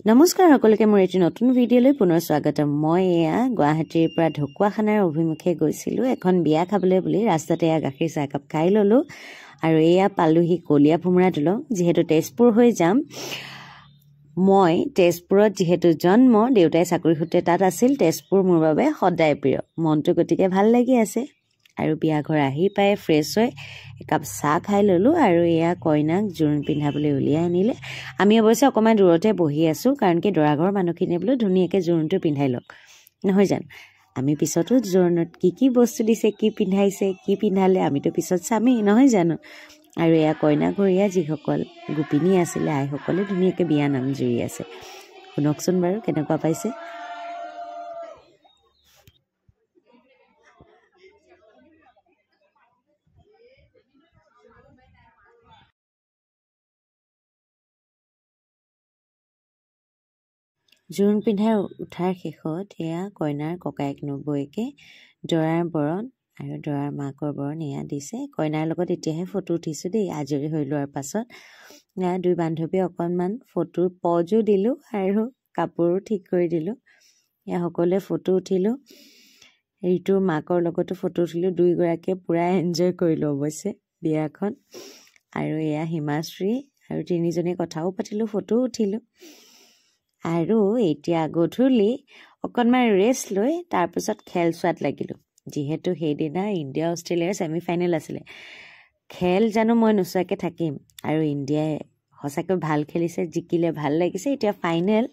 নমস্কাৰ সকলোকে মোৰ এটি নতুন ভিডিঅ'লৈ পুনৰ স্বাগতম। মই এয়া গুৱাহাটীৰ পৰা ঢকুৱাখানাৰ অভিমুখে গৈছিলোঁ এখন বিয়া খাবলৈ বুলি। ৰাস্তাতে এয়া গাখীৰ চাহ একাপ খাই ল'লোঁ আৰু এয়া পালোহি কলীয়া ভোমোৰা দলং। যিহেতু তেজপুৰ হৈ যাম, মই তেজপুৰত যিহেতু জন্ম, দেউতাই চাকৰি সূত্ৰে তাত আছিল। তেজপুৰ মোৰ বাবে সদায় প্ৰিয়, মনটো গতিকে ভাল লাগি আছে। আৰু বিয়া ঘৰ আহি পাই ফ্ৰেছ হৈ একাপ চাহ খাই ল'লোঁ আৰু এয়া কইনাক জোৰোণ পিন্ধাবলৈ উলিয়াই আনিলে। আমি অৱশ্যে অকণমান দূৰতে বহি আছোঁ, কাৰণ কি দৰাঘৰৰ মানুহখিনিয়ে বোলো ধুনীয়াকৈ জোৰোণটো পিন্ধাই লওক, নহয় জানো। আমি পিছতো জোৰোণত কি বস্তু দিছে, কি পিন্ধাইছে, কি পিন্ধালে আমিতো পিছত চামেই, নহয় জানো। আৰু এয়া কইনা ঘৰীয়া যিসকল গোপিনী আছিলে, আইসকলে ধুনীয়াকৈ বিয়া নাম জুৰি আছে। শুনকচোন বাৰু কেনেকুৱা পাইছে। জোৰোণ পিন্ধাই উঠাৰ শেষত এয়া কইনাৰ ককায়েক নবৌৱেকে দৰাৰ বৰণ আৰু দৰাৰ মাকৰ বৰণ এয়া দিছে। কইনাৰ লগত এতিয়াহে ফটো উঠিছোঁ দেই, আজৰি হৈ লোৱাৰ পাছত। এয়া দুই বান্ধৱীয়ে অকণমান ফটোৰ পজো দিলোঁ আৰু কাপোৰো ঠিক কৰি দিলোঁ। এয়া সকলোৱে ফটো উঠিলোঁ। ঋতুৰ মাকৰ লগতো ফটো উঠিলোঁ। দুয়োগৰাকীয়ে পূৰা এনজয় কৰিলোঁ অৱশ্যে বিয়াখন। আৰু এয়া হিমাশ্ৰী আৰু তিনিজনীয়ে কথাও পাতিলোঁ, ফটোও উঠিলোঁ। আৰু এতিয়া গধূলি অকণমান ৰেষ্ট লৈ তাৰপিছত খেল চোৱাত লাগিলোঁ। যিহেতু সেইদিনা ইণ্ডিয়া অষ্ট্ৰেলিয়াৰ ছেমিফাইনেল আছিলে। খেল জানো মই নোচোৱাকৈ থাকিম। আৰু ইণ্ডিয়াই সঁচাকৈ ভাল খেলিছে, জিকিলে ভাল লাগিছে। এতিয়া ফাইনেল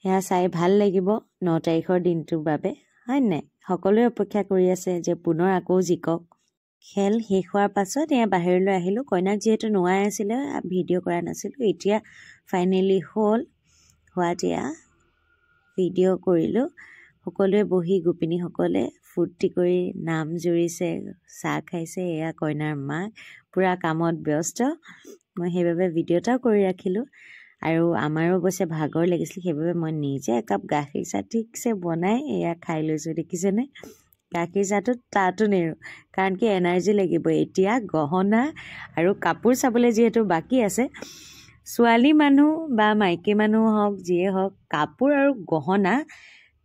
সেয়া চাই ভাল লাগিব 9 তাৰিখৰ দিনটোৰ বাবে, হয় নাই। সকলোৱে অপেক্ষা কৰি আছে যে পুনৰ আকৌ জিকক। খেল শেষ হোৱাৰ পাছত এয়া বাহিৰলৈ আহিলোঁ। কইনাক যিহেতু নোৱাই আছিলে, ভিডিঅ' কৰা নাছিলোঁ। এতিয়া ফাইনেলি হোৱাত এয়া ভিডিঅ' কৰিলোঁ। সকলোৱে বহি গোপিনীসকলে ফূৰ্তি কৰি নাম জুৰিছে, চাহ খাইছে। এয়া কইনাৰ মাক পূৰা কামত ব্যস্ত। মই সেইবাবে ভিডিঅ' এটাও কৰি ৰাখিলোঁ। আৰু আমাৰো অৱশ্যে ভাগৰ লাগিছিল, সেইবাবে মই নিজে একাপ গাখীৰ চাহ ঠিকছে বনাই এয়া খাই লৈছোঁ। দেখিছেনে, গাখীৰ চাহটো তাতো নেৰোঁ, কাৰণ কি এনাৰ্জি লাগিব। এতিয়া গহনা আৰু কাপোৰ চাবলৈ যিহেতু বাকী আছে। ছোৱালী মানুহ বা মাইকী মানুহ হওক, যিয়ে হওক, কাপোৰ আৰু গহনা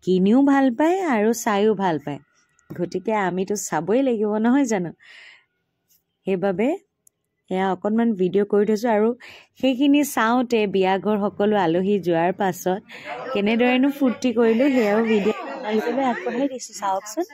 কিনিও ভাল পায় আৰু চায়ো ভাল পায়। গতিকে আমিতো চাবই লাগিব, নহয় জানো। সেইবাবে এয়া অকণমান ভিডিঅ' কৰি থৈছোঁ। আৰু সেইখিনি চাওঁতে বিয়াঘৰ সকলো আলহী যোৱাৰ পাছত কেনেদৰেনো ফূৰ্তি কৰিলোঁ সেয়াও ভিডিঅ' আপোনালোকলৈ আগবঢ়াই দিছোঁ, চাওকচোন।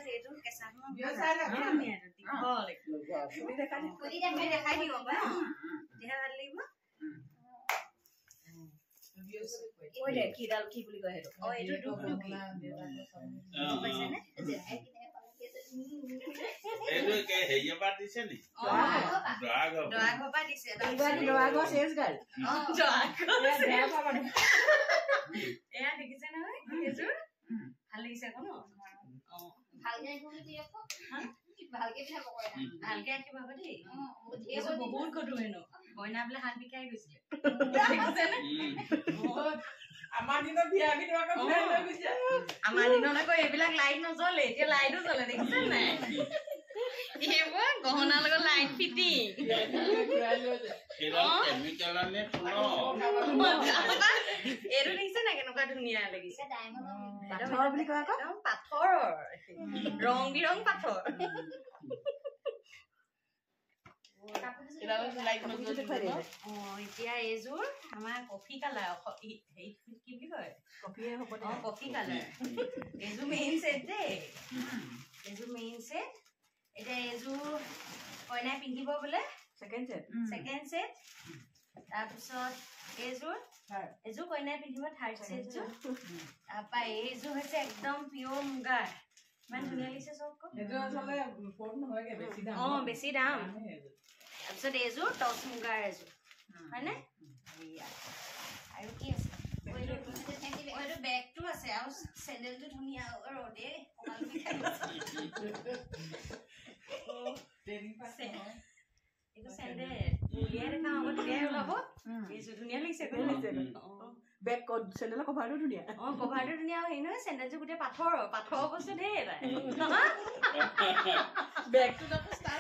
আমাৰ দিনত আকৌ এইবিলাক লাইট নজ্বলে, এতিয়া লাইটো জ্বলে, দেখিছে নাই। এইবোৰ গহনাৰ লগত লাইট ফিটিং। এইটো দেখিছে নাই কেনেকুৱা ধুনীয়া লাগিছে। পাথৰ, ৰং বিৰং পাথৰ। এতিয়া এইযোৰ আমাৰ কফি কালাৰ, কি বুলি কয়, কফি কালাৰ। এইযোৰ মেইন ছেট দেই, এইযোৰ মেইন ছেট। এতিয়া এইযোৰ কইনাই পিন্ধিব বোলে, ছেকেণ্ড ছেট। তাৰপিছত এইযোৰ কইনাই পিন্ধিব, থাৰ্ড ছেটযোৰ। তাৰপৰা এইযোৰ হৈছে একদম পিয়ৰ মুগাৰ, ইমান ধুনীয়া লাগিছে চব। বেছি দাম। তাৰপিছত এইযোৰ টচ মুগাৰ এযোৰ, হয়নে। আৰু কি আছে, এইটো বেগটো আছে, আৰু চেণ্ডেলটো ধুনীয়া। ৰ'দে এইটো চেণ্ডেল উলিয়াই দেখাওঁ, আকৌ তেতিয়াই ওলাব। এইযোৰ ধুনীয়া লাগিছে। বেগ চেণ্ডেলৰ কভাৰটো ধুনীয়া। কভাৰটো ধুনীয়া। আৰু হেৰি নহয়, চেণ্ডেলযোৰ গোটেই পাথৰ বস্তু ধেৰ পায়। বেগটো ষ্টাৰ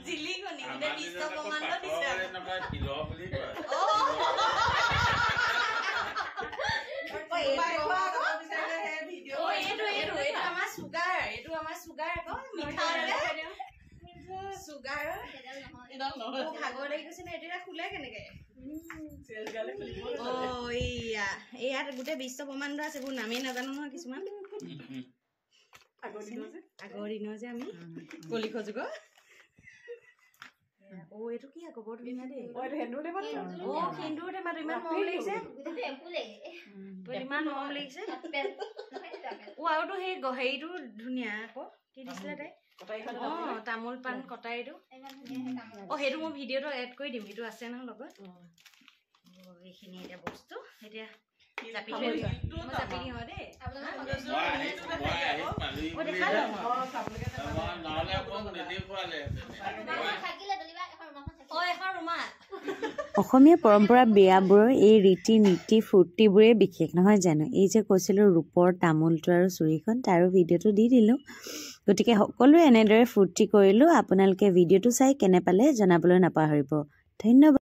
জিলিকনি, গোটেই বিশ্ব ব্ৰহ্মাণ্ড দিছে। ভাগৰ লাগি গৈছে নে এতিয়া খুলে কেনেকে ইয়াত গোটেই বিশ্ব ব্ৰহ্মাণ্ড আছে এইবোৰ নামেই নাজানো নহয় কিছুমান আগৰ দিনৰ যে আমি কলিখ যুগৰ এইটো কি আকৌ বৰ ধুনীয়া দেই সিন্দুৰ টেমাটো ইমান মৰম লাগিছে ইমান মৰম লাগিছে আৰুতো সেই হেৰিটো ধুনীয়া আকৌ কি দিছিলে তাই তামোল পাণ কটাৰীটো সেইটো মই ভিডিঅ'টো এড কৰি দিম এইটো আছে নহয় লগত এইখিনি এতিয়া বস্তু এতিয়া জাপি দিওঁ দেই অসমীয়া পৰম্পৰা বিয়াবোৰৰ এই ৰীতি নীতি ফূৰ্তিবোৰে বিশেষ নহয় জানো এই যে কৈছিলোঁ ৰূপৰ তামোলটো আৰু চুৰিখন তাৰো ভিডিঅ'টো দি দিলোঁ গতিকে সকলোৱে এনেদৰে ফূৰ্তি কৰিলোঁ আপোনালোকে ভিডিঅ'টো চাই কেনে পালে জনাবলৈ নাপাহৰিব ধন্যবাদ